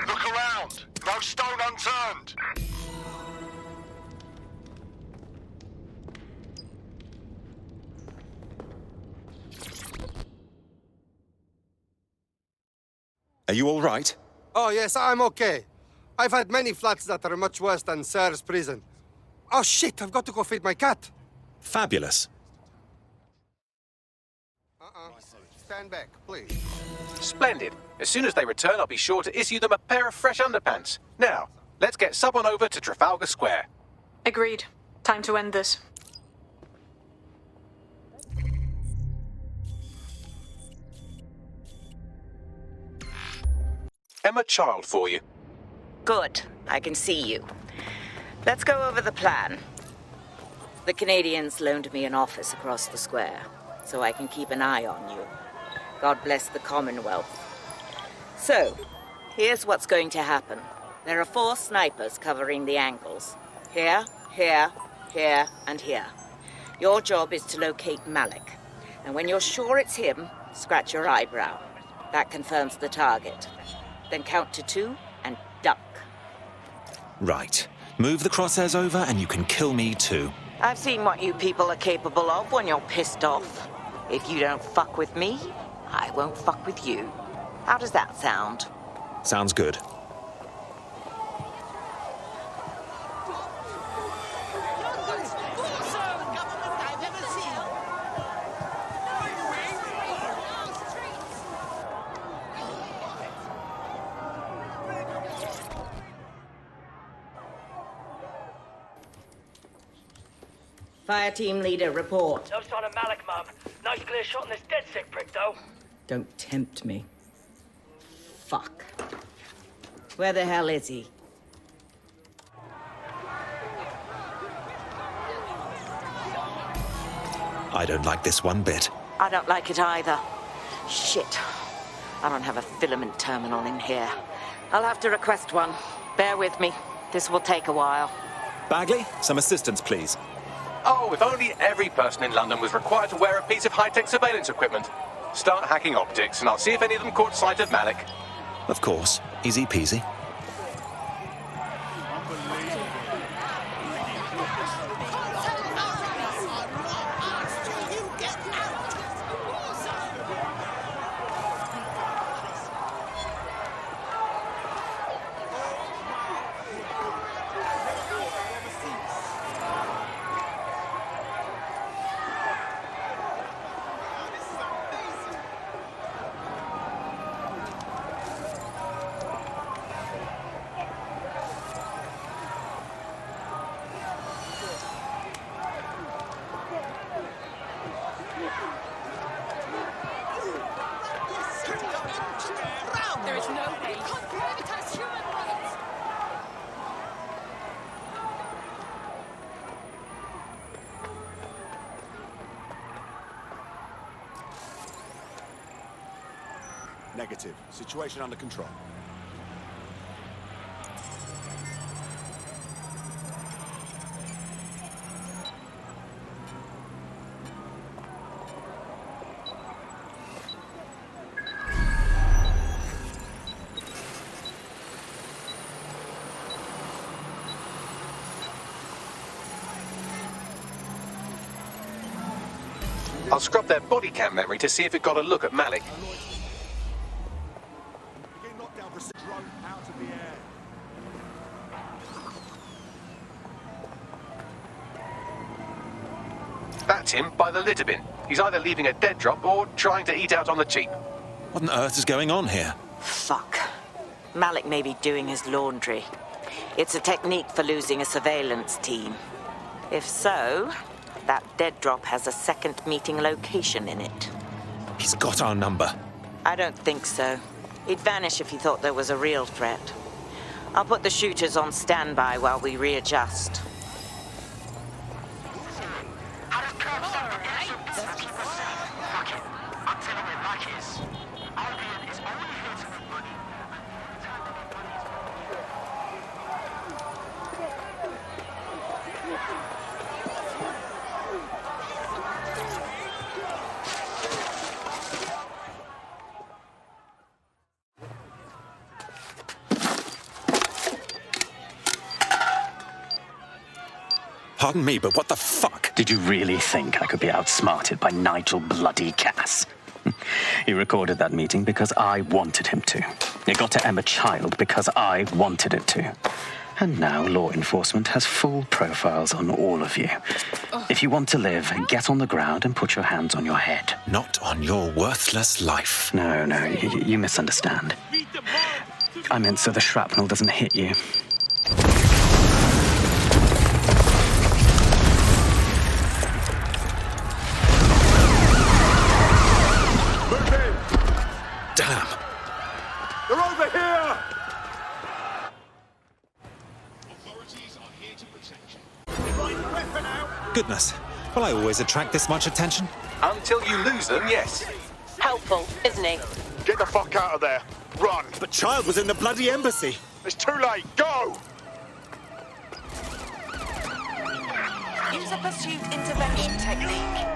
Look around. No stone unturned. Are you all right? Oh, yes, I'm okay. I've had many flats that are much worse than Sir's prison. Oh, shit, I've got to go feed my cat. Fabulous. Stand back, please. Splendid. As soon as they return, I'll be sure to issue them a pair of fresh underpants. Now, let's get someone over to Trafalgar Square. Agreed. Time to end this. Emma Child for you. Good. I can see you. Let's go over the plan. The Canadians loaned me an office across the square, so I can keep an eye on you. God bless the Commonwealth. So, here's what's going to happen. There are 4 snipers covering the angles. Here, here, here, and here. Your job is to locate Malik. And when you're sure it's him, scratch your eyebrow. That confirms the target. Then count to 2 and duck. Right. Move the crosshairs over and you can kill me too. I've seen what you people are capable of when you're pissed off. If you don't fuck with me, I won't fuck with you. How does that sound? Sounds good. Fire team leader, report. No sign of Malik, Mum. Nice clear shot on this DEDSEC prick, though. Don't tempt me. Fuck. Where the hell is he? I don't like this one bit. I don't like it either. Shit. I don't have a filament terminal in here. I'll have to request one. Bear with me. This will take a while. Bagley, some assistance, please. Oh, if only every person in London was required to wear a piece of high-tech surveillance equipment. Start hacking optics, and I'll see if any of them caught sight of Malik. Of course. Easy peasy. There is no way. Privatize human rights. Negative. Situation under control. I'll scrub their body cam memory to see if it got a look at Malik. Get knocked down for a drone out of the air. That's him by the litter bin. He's either leaving a dead drop or trying to eat out on the cheap. What on earth is going on here? Fuck. Malik may be doing his laundry. It's a technique for losing a surveillance team. If so, that dead drop has a second meeting location in it. He's got our number. I don't think so. He'd vanish if he thought there was a real threat. I'll put the shooters on standby while we readjust. Pardon me, but what the fuck? Did you really think I could be outsmarted by Nigel bloody Cass? He recorded that meeting because I wanted him to. It got to Emma Child because I wanted it to. And now law enforcement has full profiles on all of you. If you want to live, get on the ground and put your hands on your head. Not on your worthless life. No, you misunderstand. I meant so the shrapnel doesn't hit you. Damn. They're over here! Goodness. Will I always attract this much attention? Until you lose them, yes. Helpful, isn't he? Get the fuck out of there. Run. But Child was in the bloody embassy. It's too late. Go! Use a pursuit intervention technique.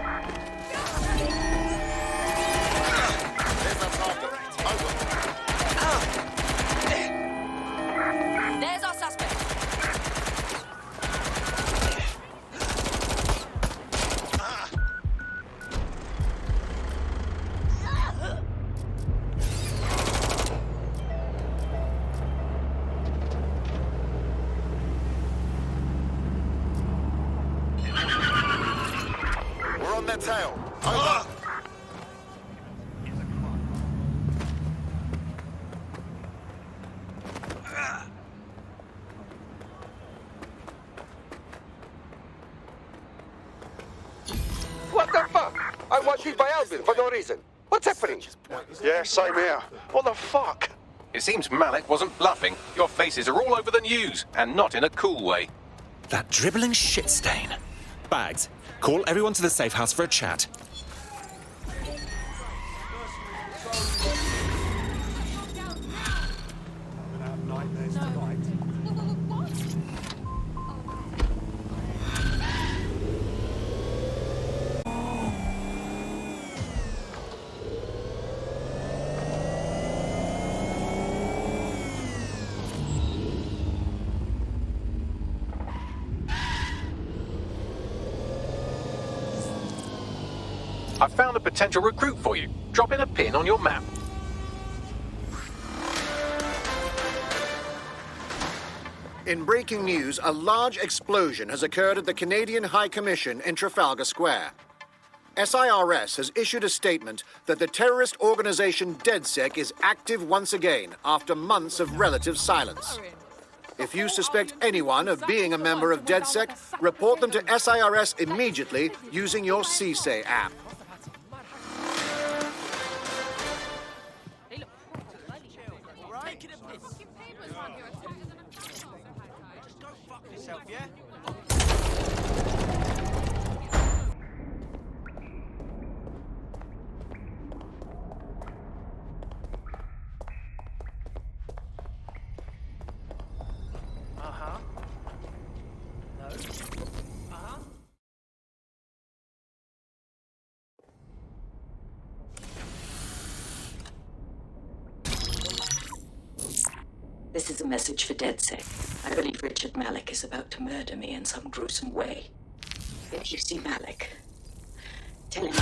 There's our suspect. We're on their tail. Over. What the fuck? I was hit by Alvin for no reason. What's happening? Yeah, same here. What the fuck? It seems Malik wasn't bluffing. Your faces are all over the news, and not in a cool way. That dribbling shit stain. Bags, call everyone to the safe house for a chat. Gonna have nightmares tonight. I found a potential recruit for you. Drop in a pin on your map. In breaking news, a large explosion has occurred at the Canadian High Commission in Trafalgar Square. SIRS has issued a statement that the terrorist organization DEDSEC is active once again after months of relative silence. If you suspect anyone of being a member of DEDSEC, report them to SIRS immediately using your CSAY app. This is a message for DEDSEC. I believe Richard Malik is about to murder me in some gruesome way. If you see Malik, tell him.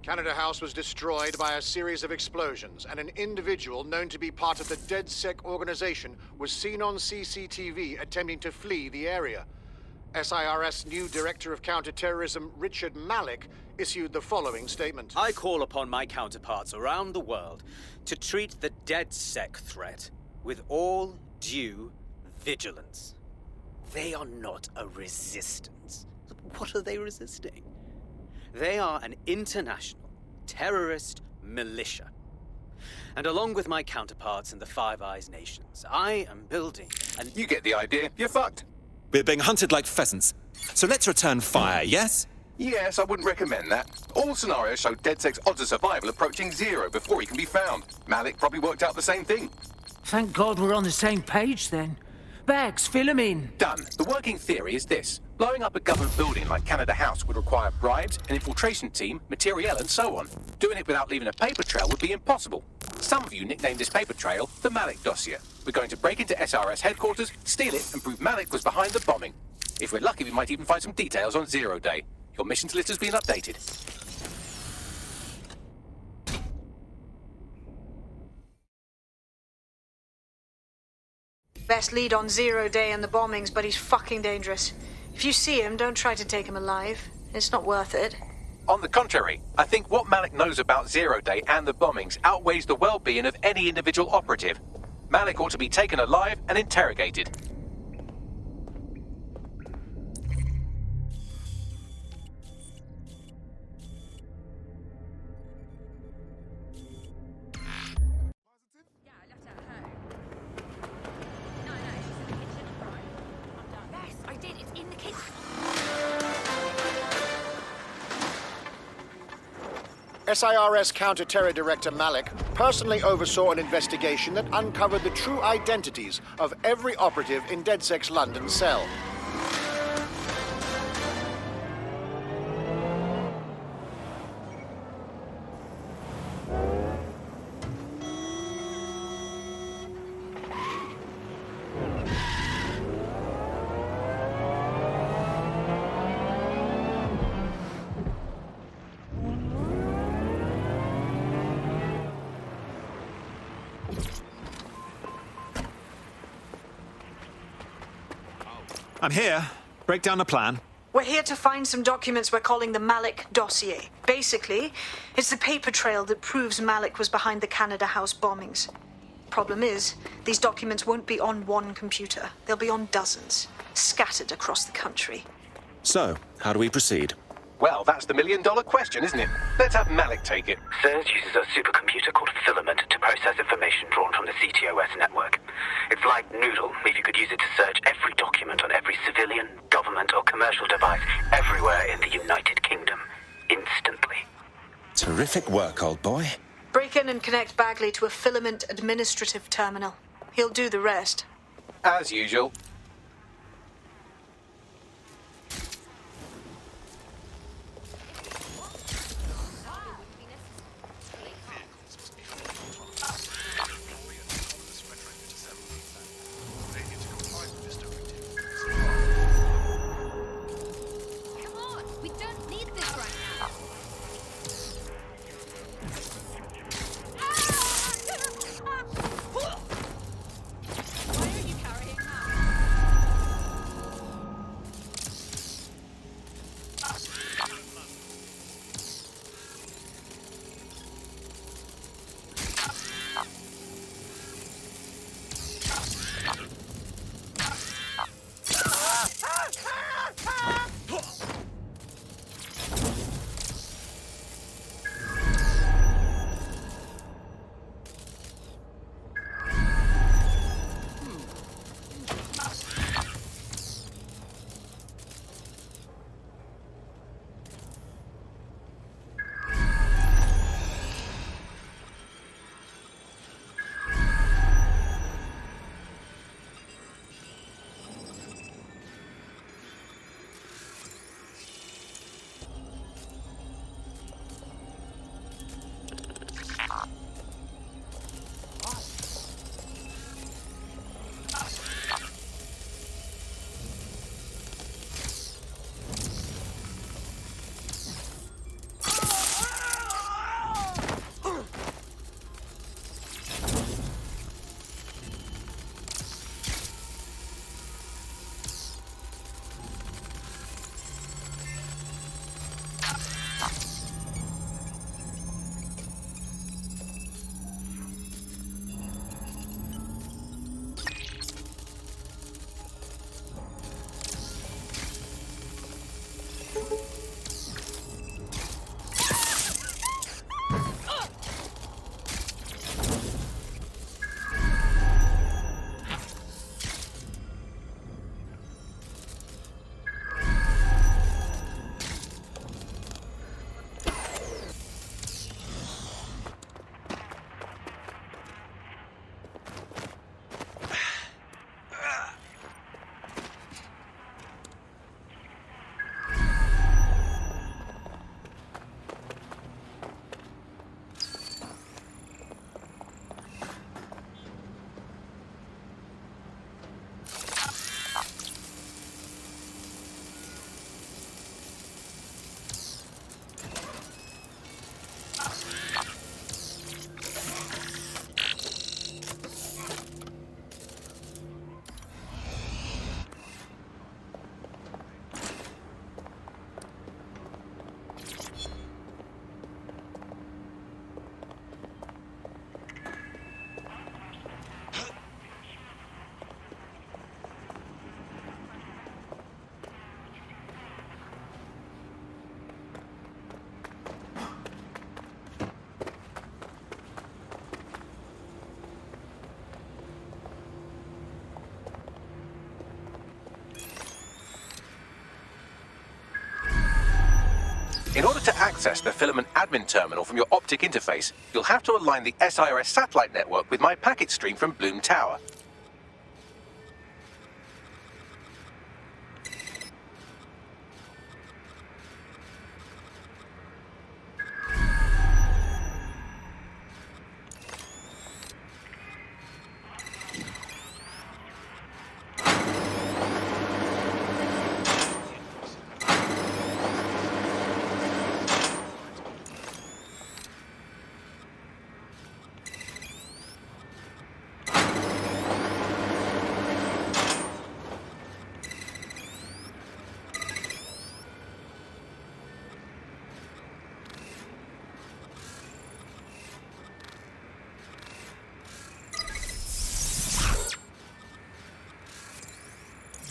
Canada House was destroyed by a series of explosions, and an individual known to be part of the DEDSEC organization was seen on CCTV attempting to flee the area. SIRS new Director of Counterterrorism, Richard Malik, issued the following statement. I call upon my counterparts around the world to treat the DEDSEC threat with all due vigilance. They are not a resistance. What are they resisting? They are an international terrorist militia. And along with my counterparts in the Five Eyes nations, I am building an... You get the idea. You're fucked. We're being hunted like pheasants. So let's return fire, yes? Yes, I wouldn't recommend that. All scenarios show DEDSEC's odds of survival approaching 0 before he can be found. Malik probably worked out the same thing. Thank God we're on the same page then. bags, fill them in. Done. The working theory is this. Blowing up a government building like Canada House would require bribes, an infiltration team, materiel, and so on. Doing it without leaving a paper trail would be impossible. Some of you nicknamed this paper trail the Malik dossier. We're going to break into SRS headquarters, steal it, and prove Malik was behind the bombing. If we're lucky, we might even find some details on Zero Day. Your missions list has been updated. Best lead on Zero Day and the bombings, but he's fucking dangerous. If you see him, don't try to take him alive. It's not worth it. On the contrary, I think what Malik knows about Zero Day and the bombings outweighs the well-being of any individual operative. Malik ought to be taken alive and interrogated. SIRS Counter-Terror Director Malik personally oversaw an investigation that uncovered the true identities of every operative in DEDSEC's London cell. I'm here. Break down the plan. We're here to find some documents we're calling the Malik dossier. Basically, it's the paper trail that proves Malik was behind the Canada House bombings. Problem is, these documents won't be on one computer. They'll be on dozens, scattered across the country. So, how do we proceed? Well, that's the million-dollar question, isn't it? Let's have Malik take it. CERS uses a supercomputer called Filament to process information drawn from the CTOS network. It's like Noodle, if you could use it to search every document on every civilian, government, or commercial device everywhere in the United Kingdom, instantly. Terrific work, old boy. Break in and connect Bagley to a Filament administrative terminal. He'll do the rest. As usual. In order to access the filament admin terminal from your optic interface, you'll have to align the SIRS satellite network with my packet stream from Bloom Tower.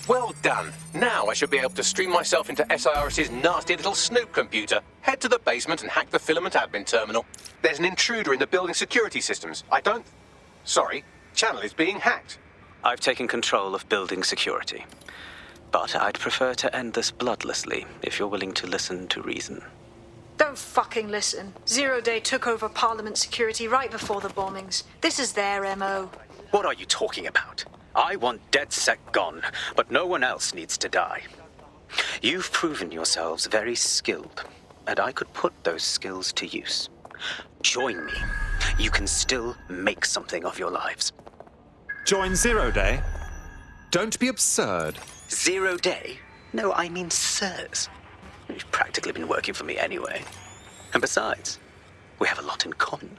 Well done. Now I should be able to stream myself into SIRS's nasty little snoop computer, head to the basement and hack the filament admin terminal. There's an intruder in the building security systems. Sorry, channel is being hacked. I've taken control of building security. But I'd prefer to end this bloodlessly, if you're willing to listen to reason. Don't fucking listen. Zero Day took over Parliament security right before the bombings. This is their MO. What are you talking about? I want DEDSEC gone, but no one else needs to die. You've proven yourselves very skilled, and I could put those skills to use. Join me. You can still make something of your lives. Join Zero Day? Don't be absurd. 0 Day? No, I mean sirs. You've practically been working for me anyway. And besides, we have a lot in common.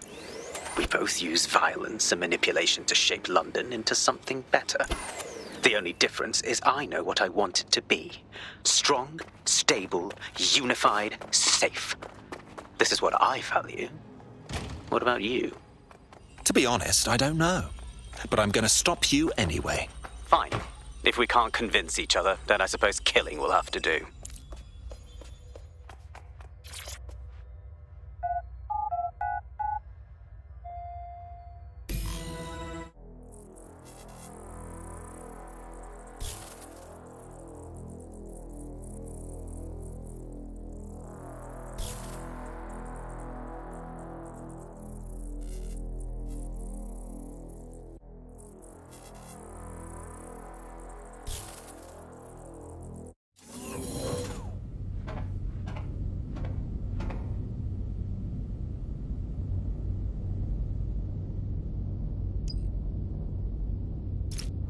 We both use violence and manipulation to shape London into something better. The only difference is I know what I want it to be. Strong, stable, unified, safe. This is what I value. What about you? To be honest, I don't know. But I'm going to stop you anyway. Fine. If we can't convince each other, then I suppose killing will have to do.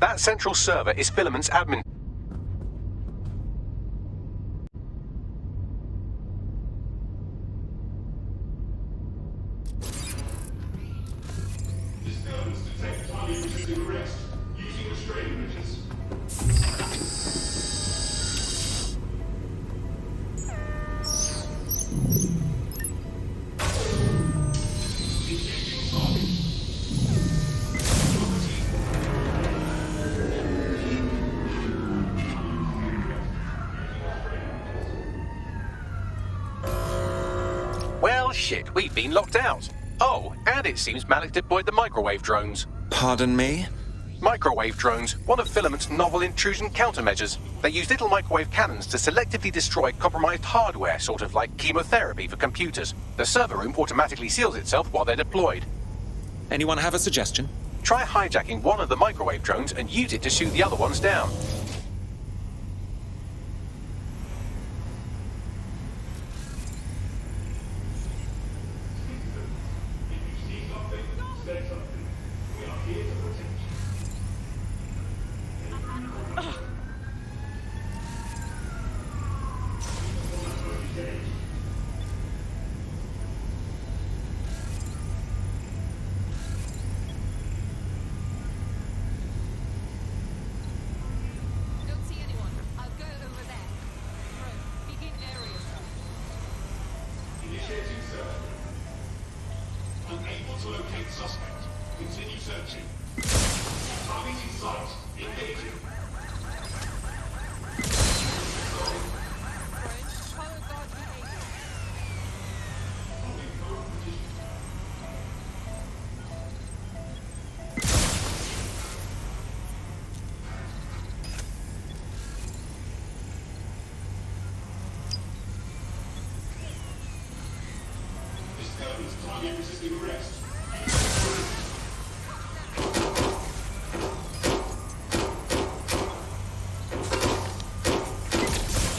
That central server is Filament's admin. Well, shit, we've been locked out. Oh, and it seems Malik deployed the microwave drones. Pardon me? Microwave drones, one of Filament's novel intrusion countermeasures. They use little microwave cannons to selectively destroy compromised hardware, sort of like chemotherapy for computers. The server room automatically seals itself while they're deployed. Anyone have a suggestion? Try hijacking one of the microwave drones and use it to shoot the other ones down.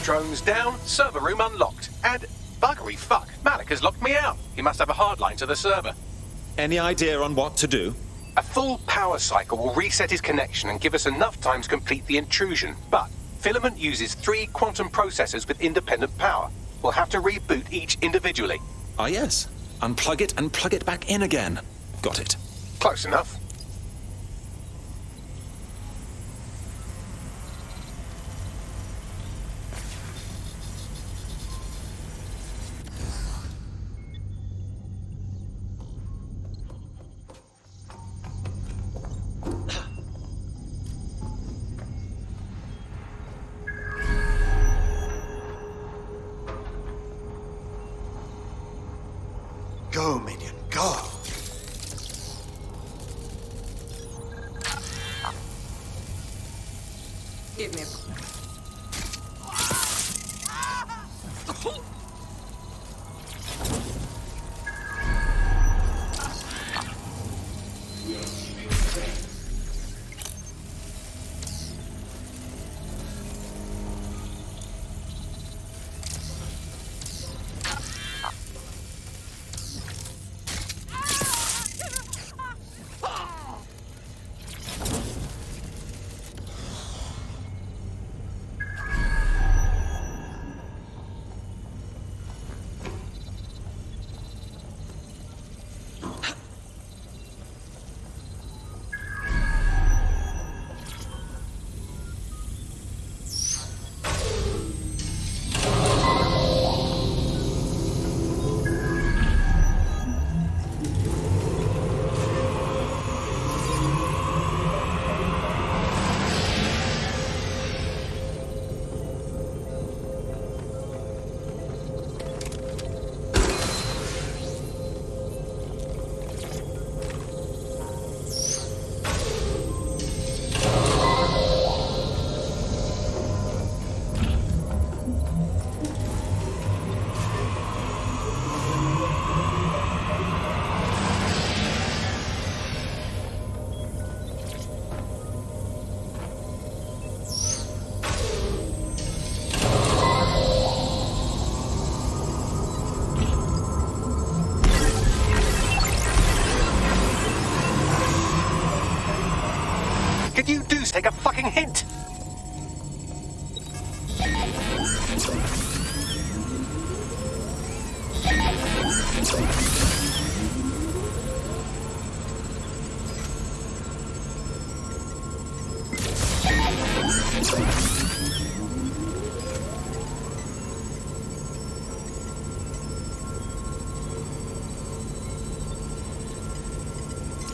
Drones down, server room unlocked. And buggery fuck, Malik has locked me out. He must have a hard line to the server. Any idea on what to do? A full power cycle will reset his connection and give us enough time to complete the intrusion. But Filament uses 3 quantum processors with independent power. We'll have to reboot each individually. Ah, yes. Unplug it and plug it back in again. Got it. Close enough. Go, minion, go! Give me. Could you take a fucking hint?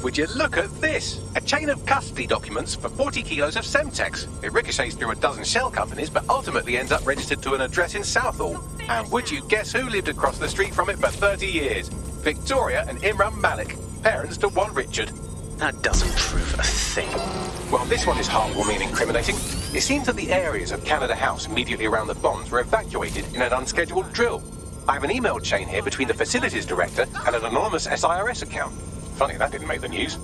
Would you look at this? A chain of custody documents for 40 kilos of Semtex. It ricochets through a dozen shell companies, but ultimately ends up registered to an address in Southall. And would you guess who lived across the street from it for 30 years? Victoria and Imran Malik, parents to one Richard. That doesn't prove a thing. Well, this one is heartwarming and incriminating. It seems that the areas of Canada House immediately around the bombs were evacuated in an unscheduled drill. I have an email chain here between the facilities director and an anonymous SIRS account. Funny that didn't make the news.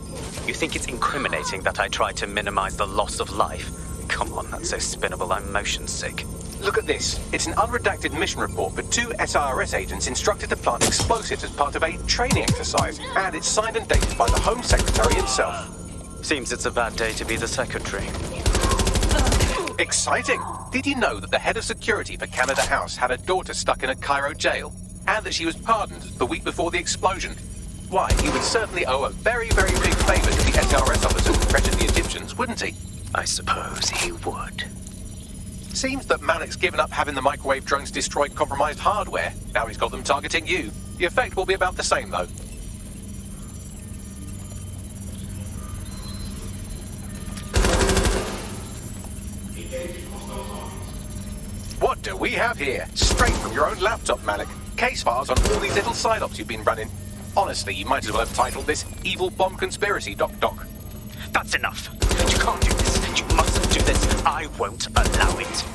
You think it's incriminating that I tried to minimize the loss of life? Come on, that's so spinnable, I'm motion sick. Look at this. It's an unredacted mission report for 2 SIRS agents instructed to plant explosives as part of a training exercise. And it's signed and dated by the Home Secretary himself. Seems it's a bad day to be the secretary. Exciting! Did you know that the head of security for Canada House had a daughter stuck in a Cairo jail? And that she was pardoned the week before the explosion? Why, he would certainly owe a very, very big favour to the SRS officer who pressured the Egyptians, wouldn't he? I suppose he would. Seems that Malik's given up having the microwave drones destroy compromised hardware. Now he's got them targeting you. The effect will be about the same, though. What do we have here? Straight from your own laptop, Malik. Case files on all these little side ops you've been running. Honestly, you might as well have titled this Evil Bomb Conspiracy, Doc. That's enough. You can't do this. You mustn't do this. I won't allow it.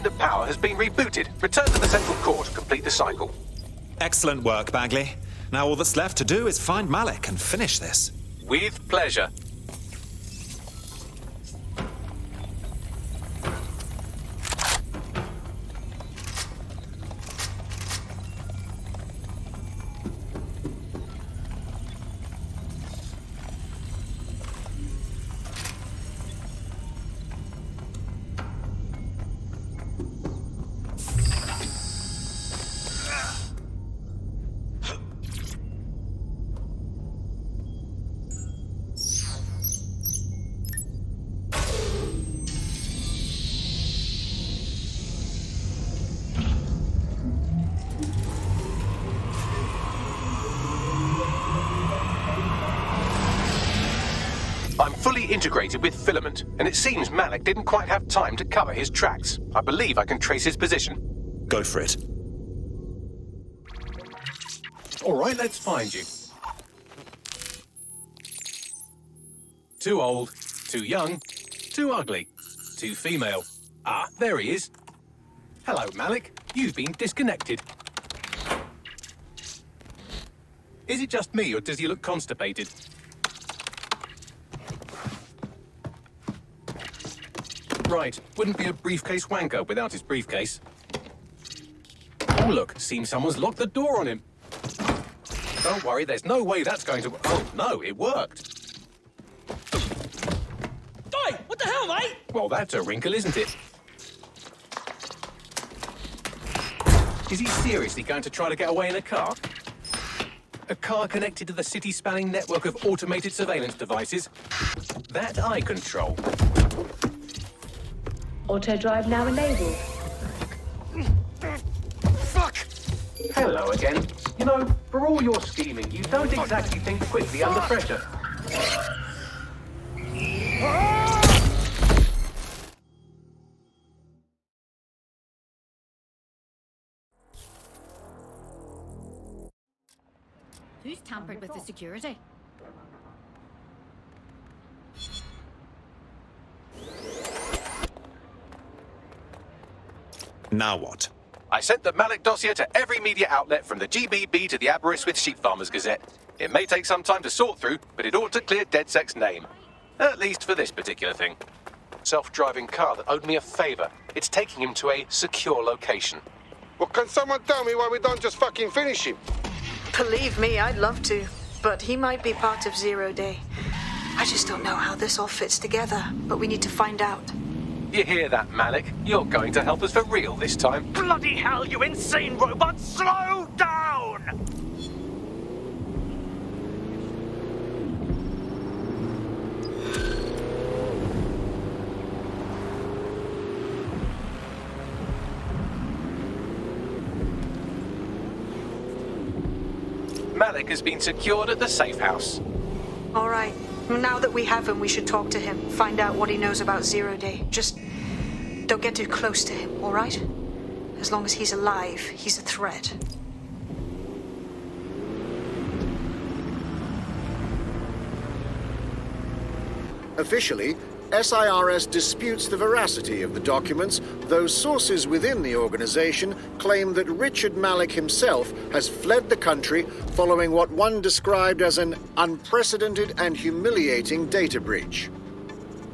under power has been rebooted. Return to the central core to complete the cycle. Excellent work, Bagley. Now all that's left to do is find Malik and finish this. With pleasure. I'm fully integrated with Filament, and it seems Malik didn't quite have time to cover his tracks. I believe I can trace his position. Go for it. All right, let's find you. Too old, too young, too ugly, too female. Ah, there he is. Hello, Malik. You've been disconnected. Is it just me, or does he look constipated? Right, wouldn't be a briefcase wanker without his briefcase. Oh look, seems someone's locked the door on him. Don't worry, there's no way that's going to... Oh no, it worked. Oi, what the hell, mate? Well, that's a wrinkle, isn't it? Is he seriously going to try to get away in a car? A car connected to the city-spanning network of automated surveillance devices? That I control. Auto drive now enabled. Fuck! Hello again. You know, for all your scheming, you don't exactly think quickly under pressure. Who's tampered with the security? Now what? I sent the Malik dossier to every media outlet from the GBB to the Aberystwyth Sheep Farmers Gazette. It may take some time to sort through, but it ought to clear DEDSEC's name. At least for this particular thing. Self-driving car that owed me a favour. It's taking him to a secure location. Well, can someone tell me why we don't just fucking finish him? Believe me, I'd love to. But he might be part of Zero Day. I just don't know how this all fits together, but we need to find out. You hear that, Malik? You're going to help us for real this time. Bloody hell, you insane robot! Slow down! Malik has been secured at the safe house. All right. Now that we have him, we should talk to him. Find out what he knows about Zero Day. Just don't get too close to him, all right? As long as he's alive, he's a threat. Officially, SIRS disputes the veracity of the documents, though sources within the organization claim that Richard Malik himself has fled the country following what one described as an unprecedented and humiliating data breach.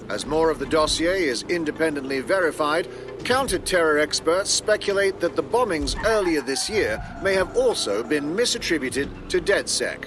As more of the dossier is independently verified, counter-terror experts speculate that the bombings earlier this year may have also been misattributed to DEDSEC.